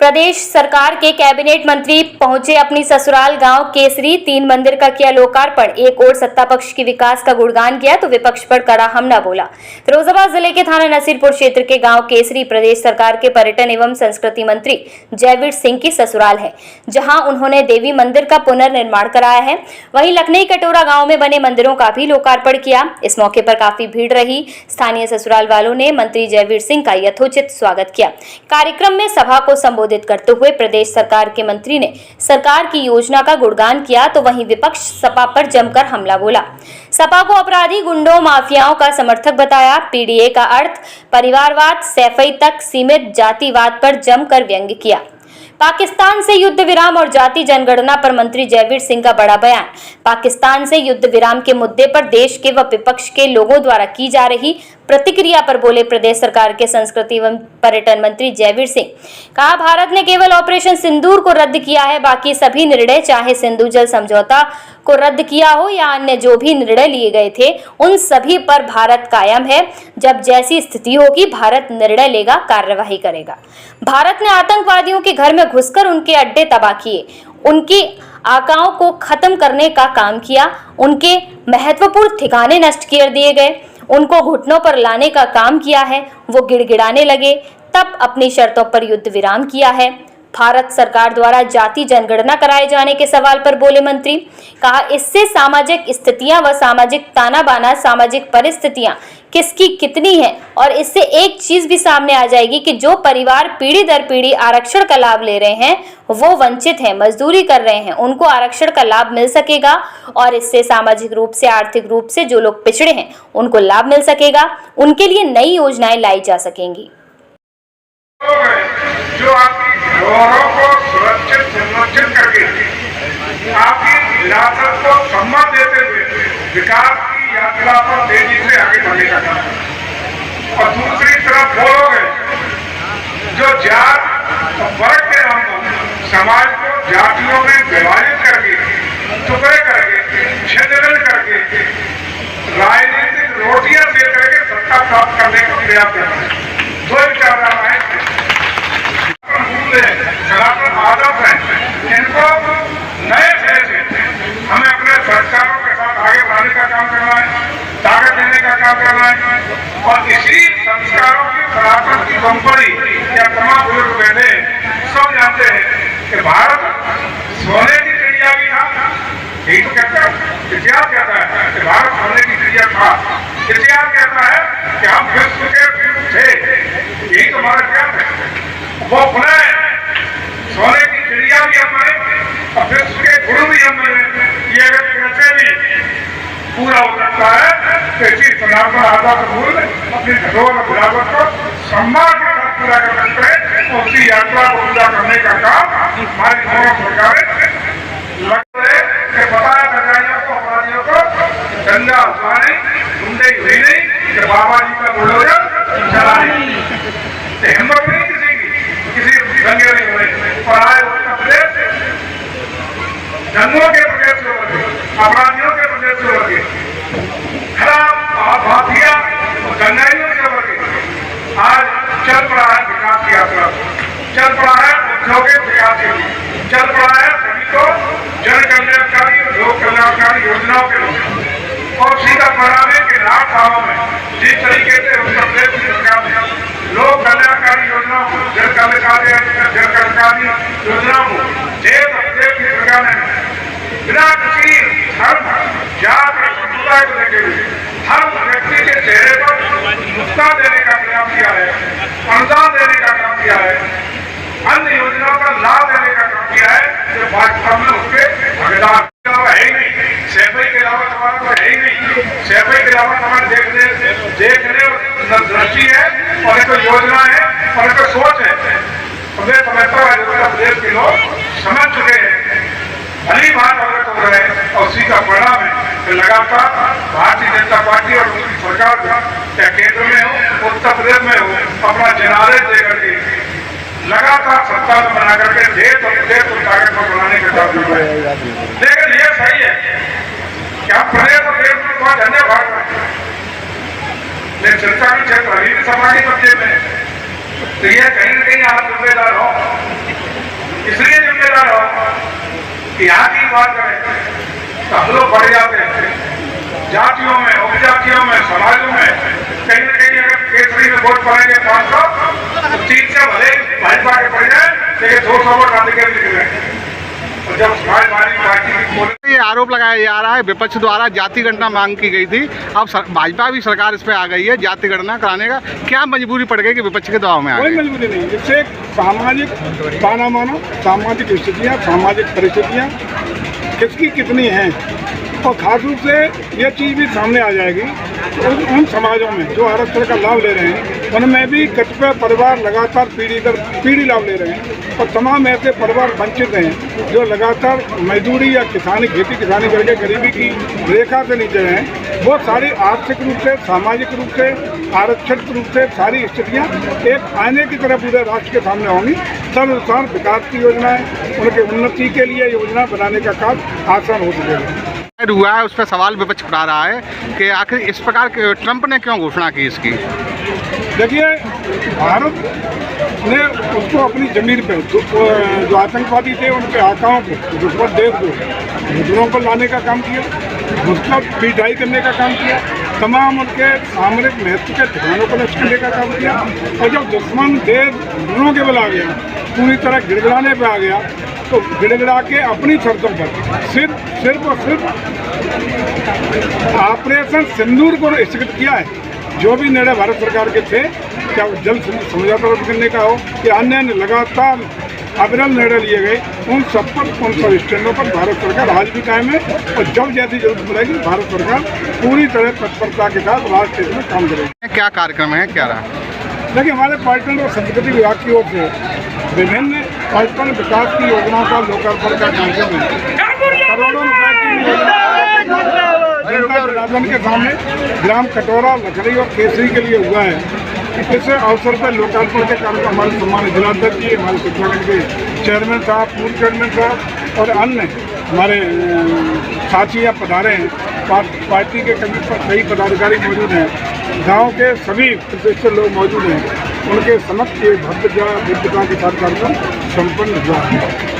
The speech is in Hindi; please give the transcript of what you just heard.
प्रदेश सरकार के कैबिनेट मंत्री पहुंचे अपनी ससुराल गांव केसरी। 3 मंदिर का किया लोकार्पण। एक ओर सत्ता पक्ष के विकास का गुणगान किया तो विपक्ष पर कड़ा हमला बोला। फिरोजाबाद जिले के थाना नसीरपुर क्षेत्र के गांव केसरी प्रदेश सरकार के पर्यटन एवं संस्कृति मंत्री जयवीर सिंह की ससुराल है, जहां उन्होंने देवी मंदिर का पुनर्निर्माण कराया है। वहीं लखनई कटोरा गाँव में बने मंदिरों का भी लोकार्पण किया। इस मौके पर काफी भीड़ रही। स्थानीय ससुराल वालों ने मंत्री जयवीर सिंह का यथोचित स्वागत किया। कार्यक्रम में सभा को संबोधित करते हुए प्रदेश सरकार के मंत्री ने सरकार की योजना का गुणगान किया तो वहीं विपक्ष सपा पर जमकर हमला बोला। सपा को अपराधी, गुंडों, माफियाओं का समर्थक बताया। पीडीए का अर्थ परिवारवाद, सैफई तक सीमित जातिवाद पर जमकर व्यंग्य किया। पाकिस्तान से युद्ध विराम और जाति जनगणना पर मंत्री जयवीर सिंह का बड़ा बयान। पाकिस्तान से युद्ध विराम के मुद्दे पर देश के व विपक्ष के लोगों द्वारा की जा रही प्रतिक्रिया पर बोले प्रदेश सरकार के संस्कृति एवं पर्यटन मंत्री जयवीर सिंह। कहा, भारत ने केवल ऑपरेशन सिंदूर को रद्द किया है, बाकी सभी निर्णय, चाहे सिंधु जल समझौता को रद्द किया हो या अन्य जो भी निर्णय लिए गए थे, उन सभी पर भारत कायम है। जब जैसी स्थिति होगी भारत निर्णय लेगा, कार्यवाही करेगा। भारत ने आतंकवादियों के घर में घुसकर उनके अड्डे तबाह किए, उनकी आकाओं को खत्म करने का काम किया, उनके महत्वपूर्ण ठिकाने नष्ट कर दिए गए, उनको घुटनों पर लाने का काम किया है। वो गिड़गिड़ाने लगे, तब अपनी शर्तों पर युद्ध विराम किया है। भारत सरकार द्वारा जाति जनगणना कराए जाने के सवाल पर बोले मंत्री। कहा, इससे सामाजिक स्थितियां व सामाजिक ताना बाना, सामाजिक परिस्थितियां किसकी कितनी है और इससे एक चीज भी सामने आ जाएगी कि जो परिवार पीढ़ी दर पीढ़ी आरक्षण का लाभ ले रहे हैं वो वंचित हैं, मजदूरी कर रहे हैं, उनको आरक्षण का लाभ मिल सकेगा और इससे सामाजिक रूप से, आर्थिक रूप से जो लोग पिछड़े हैं उनको लाभ मिल सकेगा। उनके लिए नई योजनाएं लाई जा सकेंगी। जो आपकी धरोहरों को सुरक्षित संरक्षित करके आपकी विरासत को सम्मान देते हुए विकास की यात्रा पर तेजी से आगे बढ़ने का काम, और दूसरी तरफ वो लोग हैं जो जात और वर्ग के नाम पर समाज को जातियों में विभाजित करके, टुकड़े करके, छिद्रन करके, राजनीतिक रोटियां दे करके सत्ता प्राप्त करने का प्रयास कर रहे हैं। दो विचारधारा है, सनातन आदर्श है, इनको नए सिरे से हमें अपने संस्कारों के साथ आगे बढ़ाने का काम करना है, ताकत देने का काम करना है। और इसी संस्कारों की सनातन की कंपनी या तमाम बुजुर्ग बैठे सब जानते हैं कि भारत सोने की चिड़िया भी था। यही तो कहता है, इतिहास कहता है कि भारत सोने की चिड़िया था। इतिहास कहता है कि हम विश्व के विरुद्ध थे। यही तो हमारा इतिहास है। वो पुनः सोने की चिड़िया भी हम बने और विश्व के गुरु भी हम बने। ये अगर कैसे भी पूरा हो सकता है तो इसी सनातन आदर्श मूल अपनी धरोहर और विरासत को सम्मान के साथ पूरा कर सकते हैं और उसी यात्रा को पूरा करने का काम हमारी दोनों सरकारें लगता है कि बताया दंगाइयों को, अपराधियों को दंगा हुआ नहीं, गुंडे हुई नहीं, कि बाबा जी का बुलडोजर चला नहीं, हिम्मत नहीं किसी दंगे नहीं हुए। और आज उत्तर प्रदेश दंगों के प्रदेश से उभर गए, अपराधियों के प्रदेश से उभर गए, खराब माफिया और दंगाइयों से उभर गए। आज चल पड़ा है विकास की यात्रा, चल पड़ा है औद्योगिक विकास के लिए, चल पड़ा है सभी को जन कल्याणकारी, लोक कल्याणकारी योजनाओं के लिए। और उसी का परिणाम है कि 8 सालों में जिस तरीके से उत्तर प्रदेश की सरकार ने लोक कल्याणकारी योजनाओं को, जन कल्याणकारी योजनाओं को देश प्रदेश की सरकार ने बिना किसी धर्म, जात या समुदाय को लेकर हर व्यक्ति के चेहरे पर मुस्कान देने का प्रयास किया है, अनुदान देने का काम किया है, अन्य योजनाओं का लाभ देने का काम किया है। जो भाजपा में उसके भागीदार है ही नहीं, सैफई के अलावा हमारा तो है ही नहीं। सैफई के अलावा हमारे देखने और दृष्टि है और एक योजना है और एक सोच है। मैं समझता हूँ प्रदेश के लोग समझ चुके हैं, भली बात अवगत हो रहे हैं और उसी का परिणाम है कि लगातार भारतीय जनता पार्टी और उसकी सरकार चाहे केंद्र में हो, उत्तर प्रदेश में हो, अपना जनादेश देकर के लगातार सत्ता में बना करके देश और प्रदेश को ताकतवर बनाने का काम कर रहे हैं। लेकिन ये सही है कि हम प्रदेश और देश में थोड़ा धन्य भाग रहे हैं, लेकिन चर्चा की क्षेत्र अभी भी समाधि बच्चे में, तो ये कहीं न कहीं आप जिम्मेदार हो यहाँ की बात करें तो हम लोग बढ़ जाते हैं जातियों में, उपजातियों में, समाजों में। कहीं न कहीं अगर केसरी में वोट पड़ेंगे 500 तो 300 भले भाजपा के पड़ जाए, लेकिन 200 वोट आने के निकले। और जब समाजवादी पार्टी की ये आरोप लगाया जा रहा है विपक्ष द्वारा जाति गणना मांग की गई थी, अब भाजपा भी सरकार इस पे आ गई है जाति गणना कराने का, क्या मजबूरी पड़ गई कि विपक्ष के दबाव में आ गए? कोई मजबूरी नहीं, इससे एक सामाजिक ताना मानो, सामाजिक स्थितियाँ, सामाजिक परिस्थितियाँ किसकी कितनी हैं, और खास रूप से यह चीज़ भी सामने आ जाएगी उन समाजों में जो आरक्षण का लाभ ले रहे हैं, उनमें भी कतिपय परिवार लगातार पीढ़ी दर पीढ़ी लाभ ले रहे हैं, और तमाम ऐसे परिवार वंचित हैं जो लगातार मजदूरी या किसानी, खेती किसानी करके गरीबी की रेखा से नीचे हैं। वो सारी आर्थिक रूप से, सामाजिक रूप से, आरक्षित रूप से सारी स्थितियाँ एक आईने की तरह पूरे राष्ट्र के सामने होंगी। तदनुसार विकास की योजनाएं, उनके उन्नति के लिए योजना बनाने का काम आसान हो सकेगा। हुआ है उस पर सवाल विपक्ष उठा रहा है कि आखिर इस प्रकार के ट्रंप ने क्यों घोषणा की इसकी? देखिए, भारत ने उसको अपनी जमीन पे जो आतंकवादी थे उनके आकाओं को, दुश्मन देश को घुटनों पर लाने का काम किया, उसका पिटाई करने का काम किया, तमाम उनके सामरिक महत्व के ठिकानों को नष्ट करने का काम किया। और जब दुश्मन देश घुटनों के बल आ गया, पूरी तरह गिड़गिड़ाने पर आ गया, तो गिड़गिड़ा के अपनी शर्तों पर सिर्फ और सिर्फ ऑपरेशन सिंदूर को स्थगित किया है। जो भी निर्णय भारत सरकार के थे, क्या वो जल्द समझौता रद्द करने का हो या अन्य लगातार अविरल निर्णय लिए गए, उन सब स्टैंडों पर भारत सरकार आज भी कायम है। और जब जैसी जरूरत पड़ेगी भारत सरकार पूरी तरह तत्परता के साथ राष्ट्र हित में काम करेगी। क्या कार्यक्रम है, क्या रहा? देखिए, हमारे पर्यटन और संस्कृति विभाग की ओर से विभिन्न पर्यटन विकास की योजनाओं का लोकार्पण का कार्यक्रम है। करोड़ों रुपए की जनता जनार्दन के सामने ग्राम कटोरा, लखड़ी और केसरी के लिए हुआ है। इस अवसर पर लोकार्पण के कार्यक्रम हमारे सम्मानित जिलाध्यक्ष जी, हमारे पिछड़ाखंड के चेयरमैन साहब, पूर्व चेयरमैन साहब और अन्य हमारे साथी यहाँ पधारे हैं। पार्टी के कई पदाधिकारी मौजूद हैं, गांव के सभी प्रतिष्ठित लोग मौजूद हैं। उनके समक्ष ये भव्यता के साथ कार्यक्रम संपन्न हुआ है।